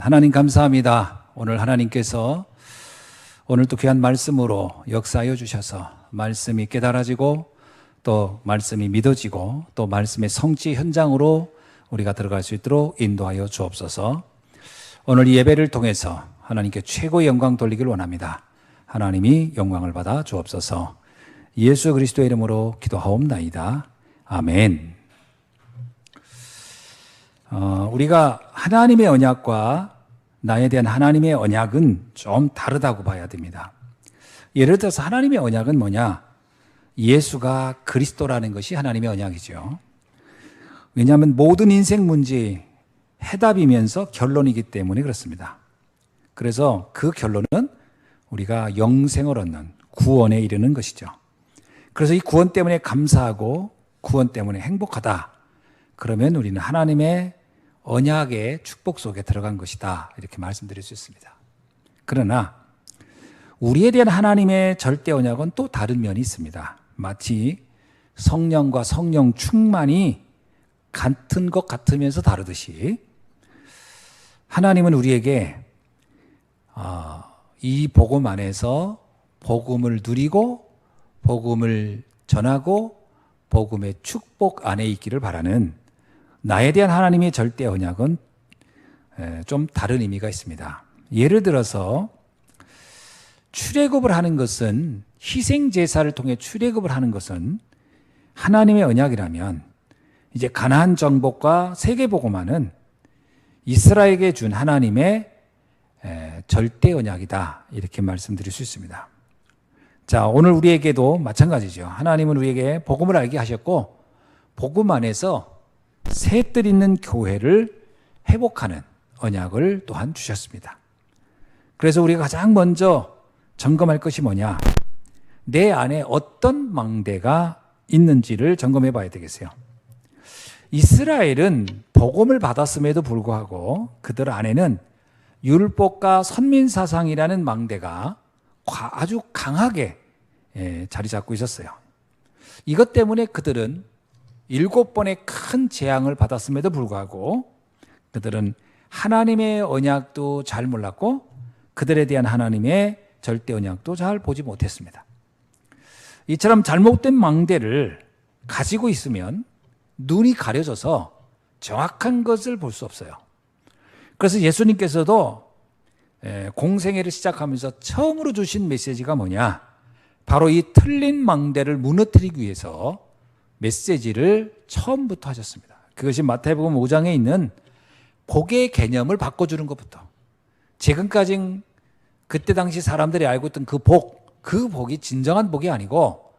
하나님 감사합니다. 오늘 하나님께서 오늘 또 귀한 말씀으로 역사하여 주셔서 말씀이 깨달아지고 또 말씀이 믿어지고 또 말씀의 성취 현장으로 우리가 들어갈 수 있도록 인도하여 주옵소서. 오늘 이 예배를 통해서 하나님께 최고의 영광 돌리길 원합니다. 하나님이 영광을 받아 주옵소서. 예수 그리스도의 이름으로 기도하옵나이다. 아멘. 우리가 하나님의 언약과 나에 대한 하나님의 언약은 좀 다르다고 봐야 됩니다. 예를 들어서 하나님의 언약은 뭐냐? 예수가 그리스도라는 것이 하나님의 언약이죠. 왜냐하면 모든 인생 문제의 해답이면서 결론이기 때문에 그렇습니다. 그래서 그 결론은 우리가 영생을 얻는 구원에 이르는 것이죠. 그래서 이 구원 때문에 감사하고 구원 때문에 행복하다. 그러면 우리는 하나님의 언약의 축복 속에 들어간 것이다. 이렇게 말씀드릴 수 있습니다. 그러나 우리에 대한 하나님의 절대 언약은 또 다른 면이 있습니다. 마치 성령과 성령 충만이 같은 것 같으면서 다르듯이 하나님은 우리에게 이 복음 안에서 복음을 누리고 복음을 전하고 복음의 축복 안에 있기를 바라는 나에 대한 하나님의 절대 언약은 좀 다른 의미가 있습니다. 예를 들어서 출애굽을 하는 것은 희생제사를 통해 출애굽을 하는 것은 하나님의 언약이라면 이제 가나안 정복과 세계복음화는 이스라엘에게 준 하나님의 절대 언약이다. 이렇게 말씀드릴 수 있습니다. 자, 오늘 우리에게도 마찬가지죠. 하나님은 우리에게 복음을 알게 하셨고 복음 안에서 새뜰 있는 교회를 회복하는 언약을 또한 주셨습니다. 그래서 우리가 가장 먼저 점검할 것이 뭐냐? 내 안에 어떤 망대가 있는지를 점검해 봐야 되겠어요. 이스라엘은 복음을 받았음에도 불구하고 그들 안에는 율법과 선민사상이라는 망대가 아주 강하게 자리 잡고 있었어요. 이것 때문에 그들은 7번의 큰 재앙을 받았음에도 불구하고 그들은 하나님의 언약도 잘 몰랐고 그들에 대한 하나님의 절대 언약도 잘 보지 못했습니다. 이처럼 잘못된 망대를 가지고 있으면 눈이 가려져서 정확한 것을 볼 수 없어요. 그래서 예수님께서도 공생애를 시작하면서 처음으로 주신 메시지가 뭐냐? 바로 이 틀린 망대를 무너뜨리기 위해서 메시지를 처음부터 하셨습니다. 그것이 마태복음 5장에 있는 복의 개념을 바꿔주는 것부터 지금까지 그때 당시 사람들이 알고 있던 그 복이 진정한 복이 아니고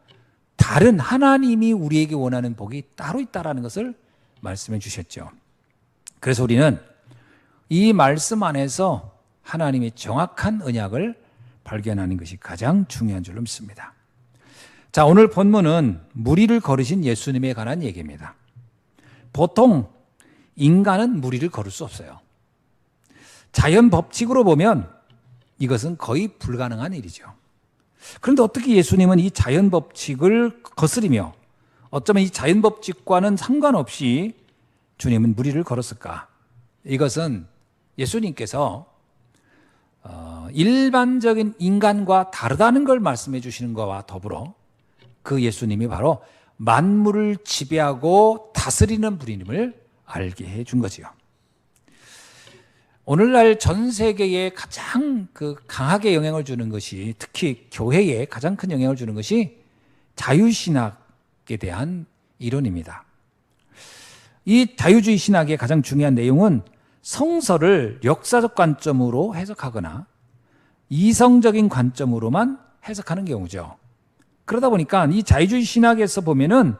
다른 하나님이 우리에게 원하는 복이 따로 있다는 것을 말씀해 주셨죠. 그래서 우리는 이 말씀 안에서 하나님의 정확한 언약을 발견하는 것이 가장 중요한 줄로 믿습니다. 자, 오늘 본문은 무리를 걸으신 예수님에 관한 얘기입니다. 보통 인간은 무리를 걸을 수 없어요. 자연 법칙으로 보면 이것은 거의 불가능한 일이죠. 그런데 어떻게 예수님은 이 자연 법칙을 거스리며 어쩌면 이 자연 법칙과는 상관없이 주님은 무리를 걸었을까? 이것은 예수님께서 일반적인 인간과 다르다는 걸 말씀해 주시는 것과 더불어 그 예수님이 바로 만물을 지배하고 다스리는 분임을 알게 해준 거지요. 오늘날 전 세계에 가장 강하게 영향을 주는 것이 특히 교회에 가장 큰 영향을 주는 것이 자유신학에 대한 이론입니다. 이 자유주의 신학의 가장 중요한 내용은 성서를 역사적 관점으로 해석하거나 이성적인 관점으로만 해석하는 경우죠. 그러다 보니까 이 자유주의 신학에서 보면은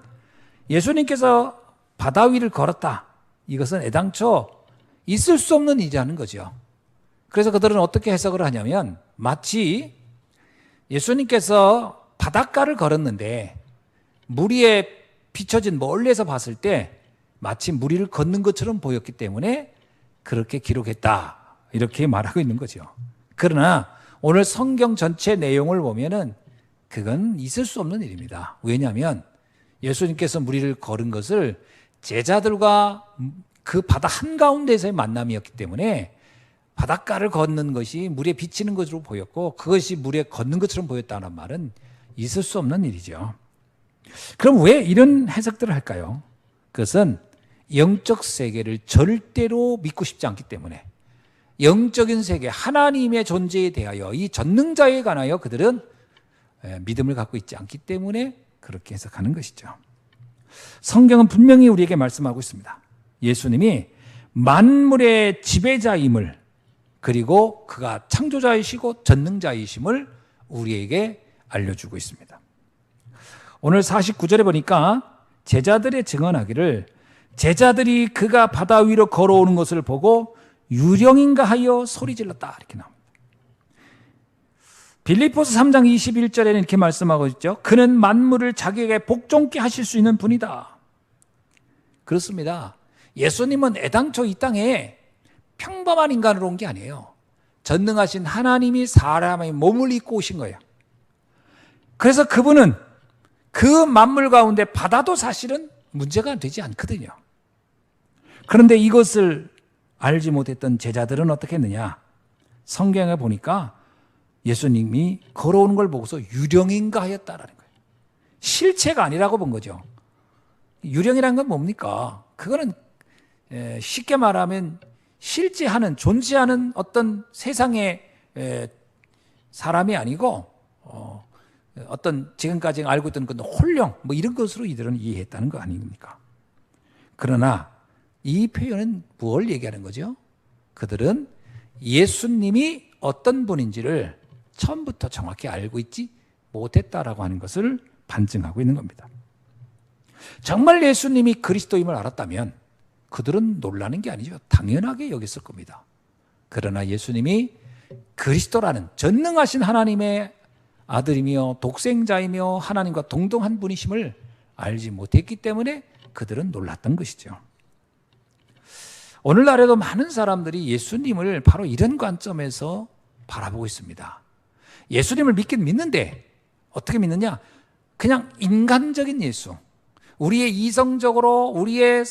예수님께서 바다 위를 걸었다. 이것은 애당초 있을 수 없는 일이라는 거죠. 그래서 그들은 어떻게 해석을 하냐면 마치 예수님께서 바닷가를 걸었는데 무리에 비춰진 멀리에서 봤을 때 마치 무리를 걷는 것처럼 보였기 때문에 그렇게 기록했다. 이렇게 말하고 있는 거죠. 그러나 오늘 성경 전체 내용을 보면은 그건 있을 수 없는 일입니다. 왜냐하면 예수님께서 무리를 걸은 것을 제자들과 그 바다 한가운데서의 만남이었기 때문에 바닷가를 걷는 것이 물에 비치는 것으로 보였고 그것이 물에 걷는 것처럼 보였다는 말은 있을 수 없는 일이죠. 그럼 왜 이런 해석들을 할까요? 그것은 영적 세계를 절대로 믿고 싶지 않기 때문에, 영적인 세계, 하나님의 존재에 대하여, 이 전능자에 관하여 그들은 믿음을 갖고 있지 않기 때문에 그렇게 해석하는 것이죠. 성경은 분명히 우리에게 말씀하고 있습니다. 예수님이 만물의 지배자임을, 그리고 그가 창조자이시고 전능자이심을 우리에게 알려주고 있습니다. 오늘 49절에 보니까 제자들의 증언하기를, 제자들이 그가 바다 위로 걸어오는 것을 보고 유령인가 하여 소리질렀다, 이렇게 나옵니다. 빌립보서 3장 21절에는 이렇게 말씀하고 있죠. 그는 만물을 자기에게 복종케 하실 수 있는 분이다. 그렇습니다. 예수님은 애당초 이 땅에 평범한 인간으로 온 게 아니에요. 전능하신 하나님이 사람의 몸을 입고 오신 거예요. 그래서 그분은 그 만물 가운데 바다도 사실은 문제가 되지 않거든요. 그런데 이것을 알지 못했던 제자들은 어떻게 했느냐? 성경에 보니까 예수님이 걸어오는 걸 보고서 유령인가 하였다라는 거예요. 실체가 아니라고 본 거죠. 유령이라는 건 뭡니까? 그거는 쉽게 말하면 실제하는, 존재하는 어떤 세상의 사람이 아니고 어떤 지금까지 알고 있던 그 홀령, 뭐 이런 것으로 이들은 이해했다는 거 아닙니까? 그러나 이 표현은 무엇을 얘기하는 거죠? 그들은 예수님이 어떤 분인지를 처음부터 정확히 알고 있지 못했다라고 하는 것을 반증하고 있는 겁니다. 정말 예수님이 그리스도임을 알았다면 그들은 놀라는 게 아니죠. 당연하게 여겼을 겁니다. 그러나 예수님이 그리스도라는 전능하신 하나님의 아들이며 독생자이며 하나님과 동등한 분이심을 알지 못했기 때문에 그들은 놀랐던 것이죠. 오늘날에도 많은 사람들이 예수님을 바로 이런 관점에서 바라보고 있습니다. 예수님을 믿긴 믿는데 어떻게 믿느냐? 그냥 인간적인 예수, 우리의 이성적으로, 우리의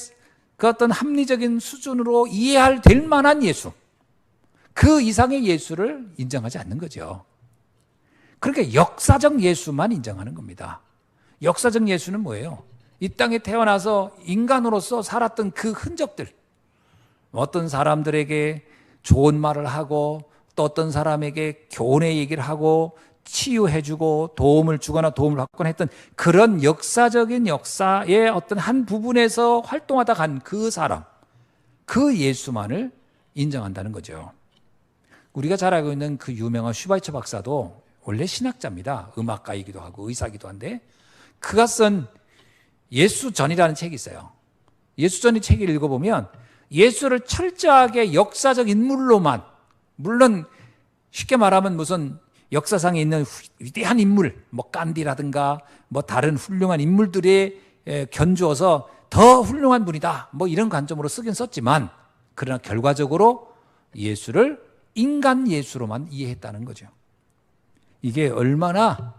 그 어떤 합리적인 수준으로 이해할 될 만한 예수, 그 이상의 예수를 인정하지 않는 거죠. 그러니까 역사적 예수만 인정하는 겁니다. 역사적 예수는 뭐예요? 이 땅에 태어나서 인간으로서 살았던 그 흔적들, 어떤 사람들에게 좋은 말을 하고 또 어떤 사람에게 교훈의 얘기를 하고 치유해주고 도움을 주거나 도움을 받거나 했던 그런 역사적인 역사의 어떤 한 부분에서 활동하다 간 그 사람, 그 예수만을 인정한다는 거죠. 우리가 잘 알고 있는 그 유명한 슈바이처 박사도 원래 신학자입니다. 음악가이기도 하고 의사이기도 한데 그가 쓴 예수전이라는 책이 있어요. 예수전의 책을 읽어보면 예수를 철저하게 역사적 인물로만, 물론 쉽게 말하면 무슨 역사상에 있는 위대한 인물, 뭐 간디라든가 뭐 다른 훌륭한 인물들에 견주어서 더 훌륭한 분이다, 뭐 이런 관점으로 쓰긴 썼지만 그러나 결과적으로 예수를 인간 예수로만 이해했다는 거죠. 이게 얼마나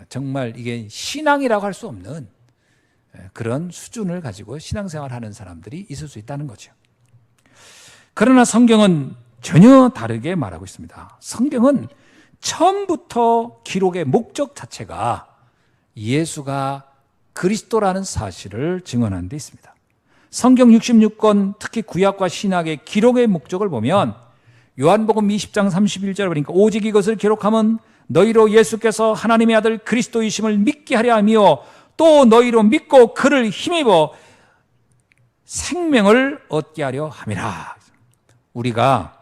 정말 이게 신앙이라고 할 수 없는 그런 수준을 가지고 신앙생활하는 사람들이 있을 수 있다는 거죠. 그러나 성경은 전혀 다르게 말하고 있습니다. 성경은 처음부터 기록의 목적 자체가 예수가 그리스도라는 사실을 증언하는 데 있습니다. 성경 66권, 특히 구약과 신약의 기록의 목적을 보면 요한복음 20장 31절에 보니까 오직 이것을 기록하면 너희로 예수께서 하나님의 아들 그리스도이심을 믿게 하려 하며 또 너희로 믿고 그를 힘입어 생명을 얻게 하려 함이라. 우리가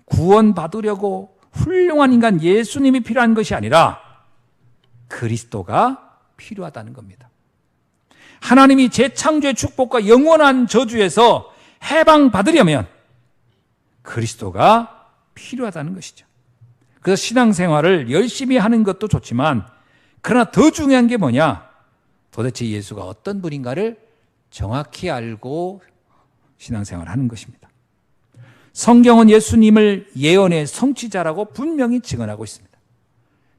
구원받으려고 훌륭한 인간 예수님이 필요한 것이 아니라 그리스도가 필요하다는 겁니다. 하나님이 재창조의 축복과 영원한 저주에서 해방받으려면 그리스도가 필요하다는 것이죠. 그래서 신앙생활을 열심히 하는 것도 좋지만 그러나 더 중요한 게 뭐냐? 도대체 예수가 어떤 분인가를 정확히 알고 신앙생활을 하는 것입니다. 성경은 예수님을 예언의 성취자라고 분명히 증언하고 있습니다.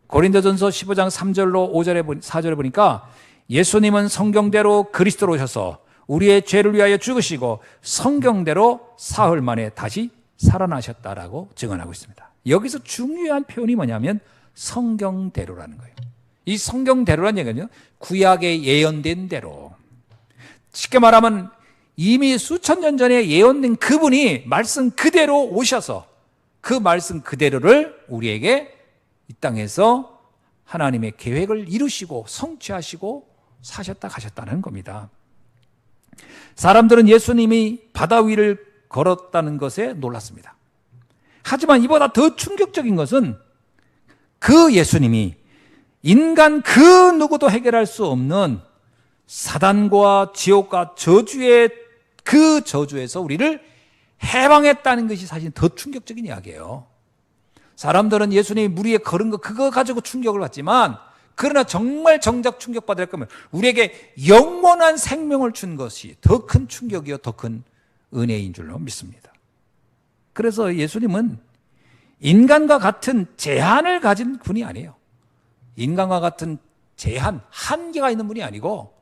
고린도전서 15장 3절로 5절에 4절에 보니까 예수님은 성경대로 그리스도로 오셔서 우리의 죄를 위하여 죽으시고 성경대로 사흘 만에 다시 살아나셨다라고 증언하고 있습니다. 여기서 중요한 표현이 뭐냐면 성경대로라는 거예요. 이 성경대로라는 얘기는요, 구약에 예언된 대로. 쉽게 말하면 이미 수천 년 전에 예언된 그분이 말씀 그대로 오셔서 그 말씀 그대로를 우리에게 이 땅에서 하나님의 계획을 이루시고 성취하시고 사셨다 가셨다는 겁니다. 사람들은 예수님이 바다 위를 걸었다는 것에 놀랐습니다. 하지만 이보다 더 충격적인 것은 그 예수님이 인간 그 누구도 해결할 수 없는 사단과 지옥과 저주의 그 저주에서 우리를 해방했다는 것이 사실 더 충격적인 이야기예요. 사람들은 예수님이 물 위에 걸은 거 그거 가지고 충격을 받지만, 그러나 정말 정작 충격받을 거면 우리에게 영원한 생명을 준 것이 더 큰 충격이요 더 큰 은혜인 줄로 믿습니다. 그래서 예수님은 인간과 같은 제한을 가진 분이 아니에요. 인간과 같은 제한, 한계가 있는 분이 아니고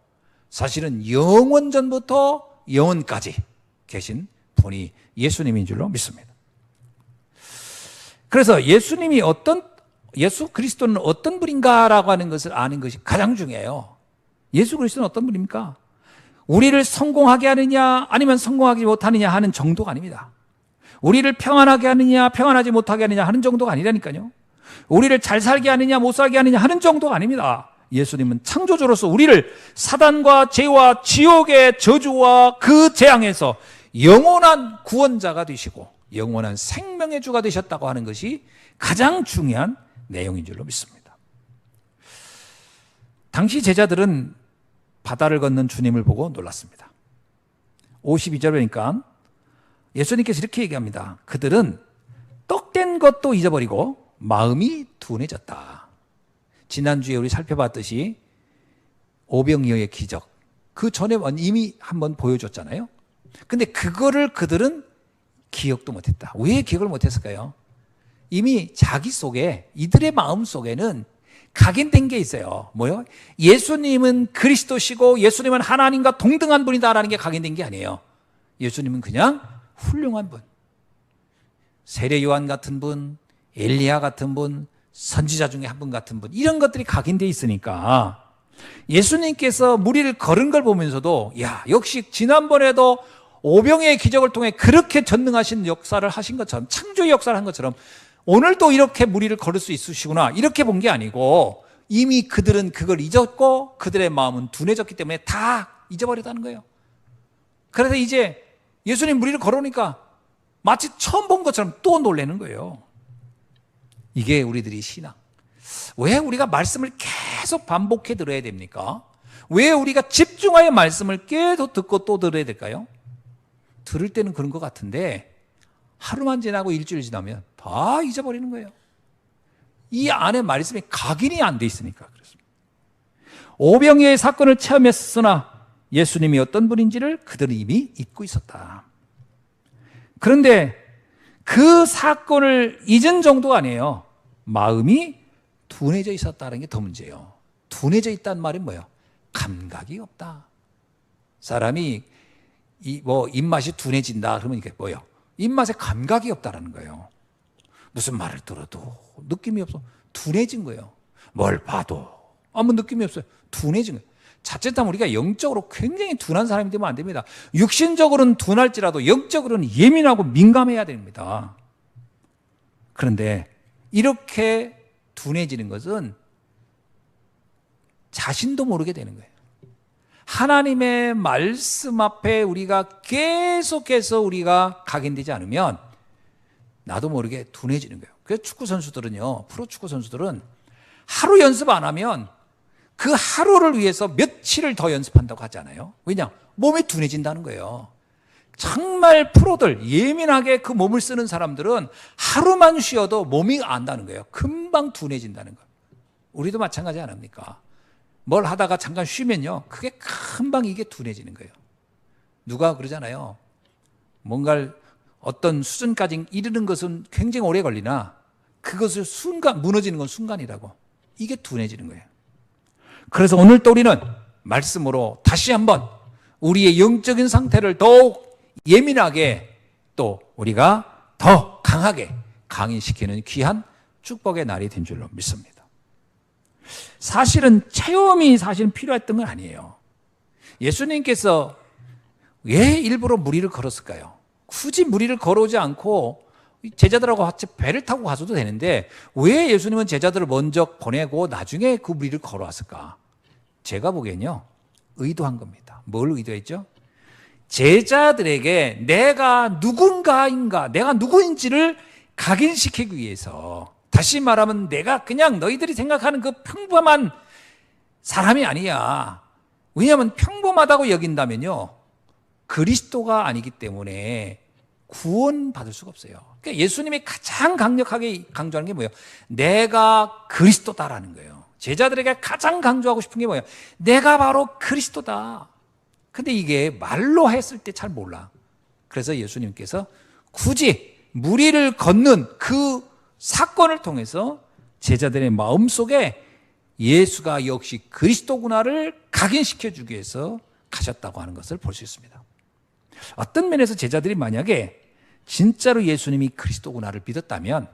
사실은 영원전부터 영원까지 계신 분이 예수님인 줄로 믿습니다. 그래서 예수 그리스도는 어떤 분인가라고 하는 것을 아는 것이 가장 중요해요. 예수 그리스도는 어떤 분입니까? 우리를 성공하게 하느냐 아니면 성공하지 못하느냐 하는 정도가 아닙니다. 우리를 평안하게 하느냐 평안하지 못하게 하느냐 하는 정도가 아니라니까요. 우리를 잘 살게 하느냐 못 살게 하느냐 하는 정도가 아닙니다. 예수님은 창조주로서 우리를 사단과 죄와 지옥의 저주와 그 재앙에서 영원한 구원자가 되시고 영원한 생명의 주가 되셨다고 하는 것이 가장 중요한 내용인 줄로 믿습니다. 당시 제자들은 바다를 걷는 주님을 보고 놀랐습니다. 52절 보니까 예수님께서 이렇게 얘기합니다. 그들은 떡된 것도 잊어버리고 마음이 둔해졌다. 지난주에 우리 살펴봤듯이 오병이어의 기적, 그 전에 이미 한번 보여줬잖아요. 근데 그거를 그들은 기억도 못했다. 왜 기억을 못했을까요? 이미 자기 속에, 이들의 마음 속에는 각인된 게 있어요. 뭐요? 예수님은 그리스도시고 예수님은 하나님과 동등한 분이다라는 게 각인된 게 아니에요. 예수님은 그냥 훌륭한 분, 세례 요한 같은 분, 엘리야 같은 분, 선지자 중에 한 분 같은 분, 이런 것들이 각인되어 있으니까 예수님께서 물 위를 걸은 걸 보면서도 야, 역시 지난번에도 오병이의 기적을 통해 그렇게 전능하신 역사를 하신 것처럼, 창조의 역사를 한 것처럼 오늘도 이렇게 물 위를 걸을 수 있으시구나, 이렇게 본 게 아니고 이미 그들은 그걸 잊었고 그들의 마음은 둔해졌기 때문에 다 잊어버렸다는 거예요. 그래서 이제 예수님 물 위를 걸어오니까 마치 처음 본 것처럼 또 놀라는 거예요. 이게 우리들이 신앙. 왜 우리가 말씀을 계속 반복해 들어야 됩니까? 왜 우리가 집중하여 말씀을 계속 듣고 또 들어야 될까요? 들을 때는 그런 것 같은데 하루만 지나고 일주일 지나면 다 잊어버리는 거예요. 이 안에 말씀이 각인이 안 돼 있으니까 그렇습니다. 오병이어의 사건을 체험했으나 예수님이 어떤 분인지를 그들은 이미 잊고 있었다. 그런데 그 사건을 잊은 정도가 아니에요. 마음이 둔해져 있었다는 게 더 문제예요. 둔해져 있다는 말이 뭐예요? 감각이 없다. 사람이 입맛이 둔해진다 그러면 이게 뭐예요? 입맛에 감각이 없다라는 거예요. 무슨 말을 들어도 느낌이 없어. 둔해진 거예요. 뭘 봐도 아무 느낌이 없어요. 둔해진 거예요. 자칫하면 우리가 영적으로 굉장히 둔한 사람이 되면 안 됩니다. 육신적으로는 둔할지라도 영적으로는 예민하고 민감해야 됩니다. 그런데 이렇게 둔해지는 것은 자신도 모르게 되는 거예요. 하나님의 말씀 앞에 우리가 계속해서 우리가 각인되지 않으면 나도 모르게 둔해지는 거예요. 그래서 축구 선수들은요, 프로 축구 선수들은 하루 연습 안 하면 그 하루를 위해서 며칠을 더 연습한다고 하잖아요. 왜냐? 몸이 둔해진다는 거예요. 정말 프로들, 예민하게 그 몸을 쓰는 사람들은 하루만 쉬어도 몸이 안다는 거예요. 금방 둔해진다는 거예요. 우리도 마찬가지 아닙니까? 뭘 하다가 잠깐 쉬면요, 그게 금방 이게 둔해지는 거예요. 누가 그러잖아요. 뭔가를 어떤 수준까지 이르는 것은 굉장히 오래 걸리나 그것을 무너지는 건 순간이라고. 이게 둔해지는 거예요. 그래서 오늘 또 우리는 말씀으로 다시 한번 우리의 영적인 상태를 더욱 예민하게 또 우리가 더 강하게 강인시키는 귀한 축복의 날이 된 줄로 믿습니다. 사실은 체험이 사실은 필요했던 건 아니에요. 예수님께서 왜 일부러 무리를 걸었을까요? 굳이 무리를 걸어오지 않고 제자들하고 같이 배를 타고 가서도 되는데 왜 예수님은 제자들을 먼저 보내고 나중에 그 무리를 걸어왔을까? 제가 보기엔요, 의도한 겁니다. 뭘 의도했죠? 제자들에게 내가 누군가인가, 내가 누구인지를 각인시키기 위해서, 다시 말하면 내가 그냥 너희들이 생각하는 그 평범한 사람이 아니야. 왜냐하면 평범하다고 여긴다면요, 그리스도가 아니기 때문에 구원받을 수가 없어요. 그러니까 예수님이 가장 강력하게 강조하는 게 뭐예요? 내가 그리스도다라는 거예요. 제자들에게 가장 강조하고 싶은 게 뭐예요? 내가 바로 그리스도다. 근데 이게 말로 했을 때 잘 몰라. 그래서 예수님께서 굳이 무리를 걷는 그 사건을 통해서 제자들의 마음속에 예수가 역시 그리스도구나를 각인시켜 주기 위해서 가셨다고 하는 것을 볼 수 있습니다. 어떤 면에서 제자들이 만약에 진짜로 예수님이 그리스도구나를 믿었다면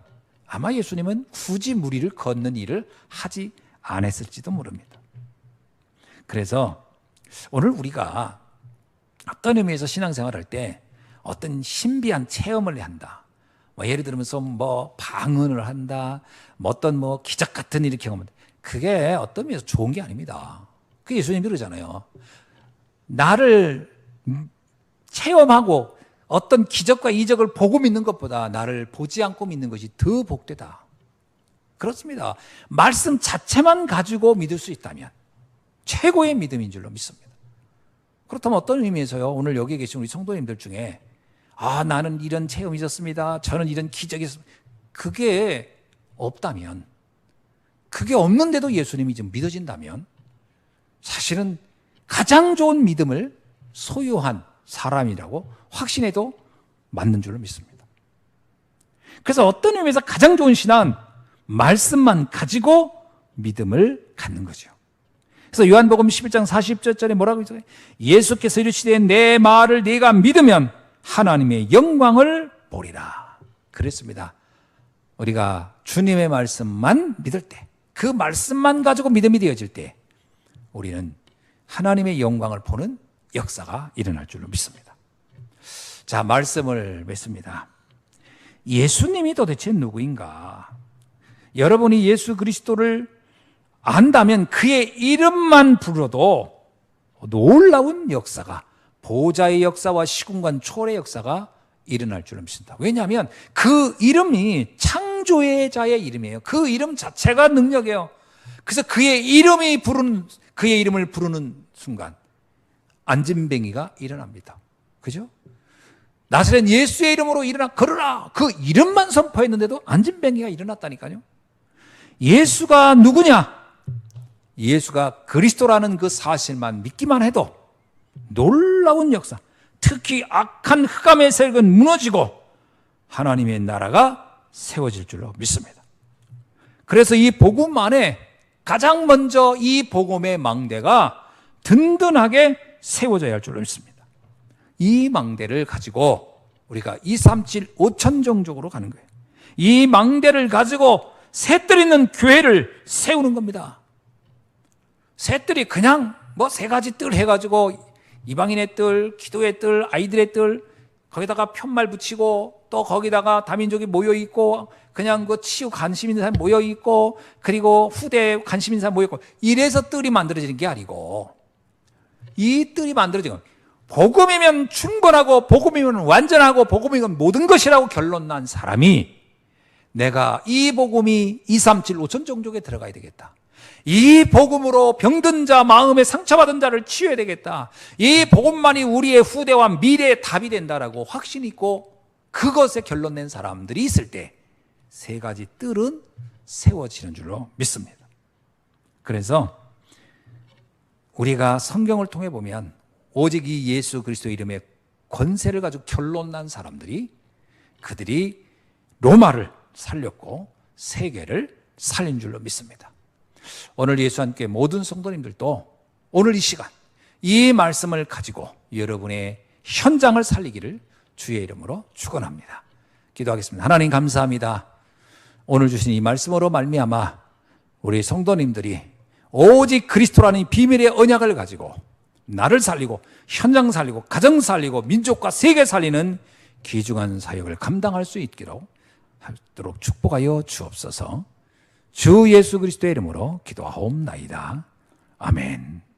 아마 예수님은 굳이 무리를 걷는 일을 하지 않았을지도 모릅니다. 그래서 오늘 우리가 어떤 의미에서 신앙생활을 할 때 어떤 신비한 체험을 한다, 예를 들면서 방언을 한다, 어떤 기적 같은 일을 경험한다, 그게 어떤 의미에서 좋은 게 아닙니다. 그 예수님이 그러잖아요. 나를 체험하고 어떤 기적과 이적을 보고 믿는 것보다 나를 보지 않고 믿는 것이 더 복되다. 그렇습니다. 말씀 자체만 가지고 믿을 수 있다면 최고의 믿음인 줄로 믿습니다. 그렇다면 어떤 의미에서요, 오늘 여기 계신 우리 성도님들 중에 나는 이런 체험이 있었습니다, 저는 이런 기적이 있었습니다, 그게 없다면, 그게 없는데도 예수님이 좀 믿어진다면 사실은 가장 좋은 믿음을 소유한 사람이라고 확신해도 맞는 줄로 믿습니다. 그래서 어떤 의미에서 가장 좋은 신앙은 말씀만 가지고 믿음을 갖는 거죠. 그래서 요한복음 11장 40절에 뭐라고 있어요? 예수께서 이르시되 내 말을 네가 믿으면 하나님의 영광을 보리라. 그랬습니다. 우리가 주님의 말씀만 믿을 때, 그 말씀만 가지고 믿음이 되어질 때 우리는 하나님의 영광을 보는 역사가 일어날 줄로 믿습니다. 자, 말씀을 맺습니다. 예수님이 도대체 누구인가? 여러분이 예수 그리스도를 안다면 그의 이름만 불러도 놀라운 역사가, 보좌의 역사와 시공간 초월의 역사가 일어날 줄로 믿습니다. 왜냐하면 그 이름이 창조의 자의 이름이에요. 그 이름 자체가 능력이에요. 그래서 그의 이름을 부르는 순간 안진뱅이가 일어납니다. 그죠? 나사렛 예수의 이름으로 일어나 걸으라, 그 이름만 선포했는데도 안진뱅이가 일어났다니까요. 예수가 누구냐? 예수가 그리스도라는 그 사실만 믿기만 해도 놀라운 역사, 특히 악한 흑암의 세력은 무너지고 하나님의 나라가 세워질 줄로 믿습니다. 그래서 이 복음 안에 가장 먼저 이 복음의 망대가 든든하게 세워져야 할 줄로 믿습니다. 이 망대를 가지고 우리가 237 5천정족으로 가는 거예요. 이 망대를 가지고 셋들 있는 교회를 세우는 겁니다. 셋들이 그냥 세 가지 뜰 해가지고 이방인의 뜰, 기도의 뜰, 아이들의 뜰, 거기다가 편말 붙이고 또 거기다가 다민족이 모여있고 그냥 치유 관심 있는 사람 모여있고 그리고 후대 관심 있는 사람 모여있고 이래서 뜰이 만들어지는 게 아니고, 이 뜰이 만들어지는 건 복음이면 충분하고 복음이면 완전하고 복음이면 모든 것이라고 결론 난 사람이 내가 이 복음이 237 5천 종족에 들어가야 되겠다, 이 복음으로 병든 자, 마음에 상처받은 자를 치유해야 되겠다, 이 복음만이 우리의 후대와 미래의 답이 된다라고 확신 있고 그것에 결론 낸 사람들이 있을 때 세 가지 뜰은 세워지는 줄로 믿습니다. 그래서 우리가 성경을 통해 보면 오직 이 예수 그리스도의 이름에 권세를 가지고 결론 난 사람들이, 그들이 로마를 살렸고 세계를 살린 줄로 믿습니다. 오늘 예수와 함께 모든 성도님들도 오늘 이 시간 이 말씀을 가지고 여러분의 현장을 살리기를 주의 이름으로 축원합니다. 기도하겠습니다. 하나님 감사합니다. 오늘 주신 이 말씀으로 말미암아 우리 성도님들이 오직 그리스도라는 비밀의 언약을 가지고 나를 살리고 현장 살리고 가정 살리고 민족과 세계 살리는 귀중한 사역을 감당할 수 있도록 축복하여 주옵소서. 주 예수 그리스도의 이름으로 기도하옵나이다. 아멘.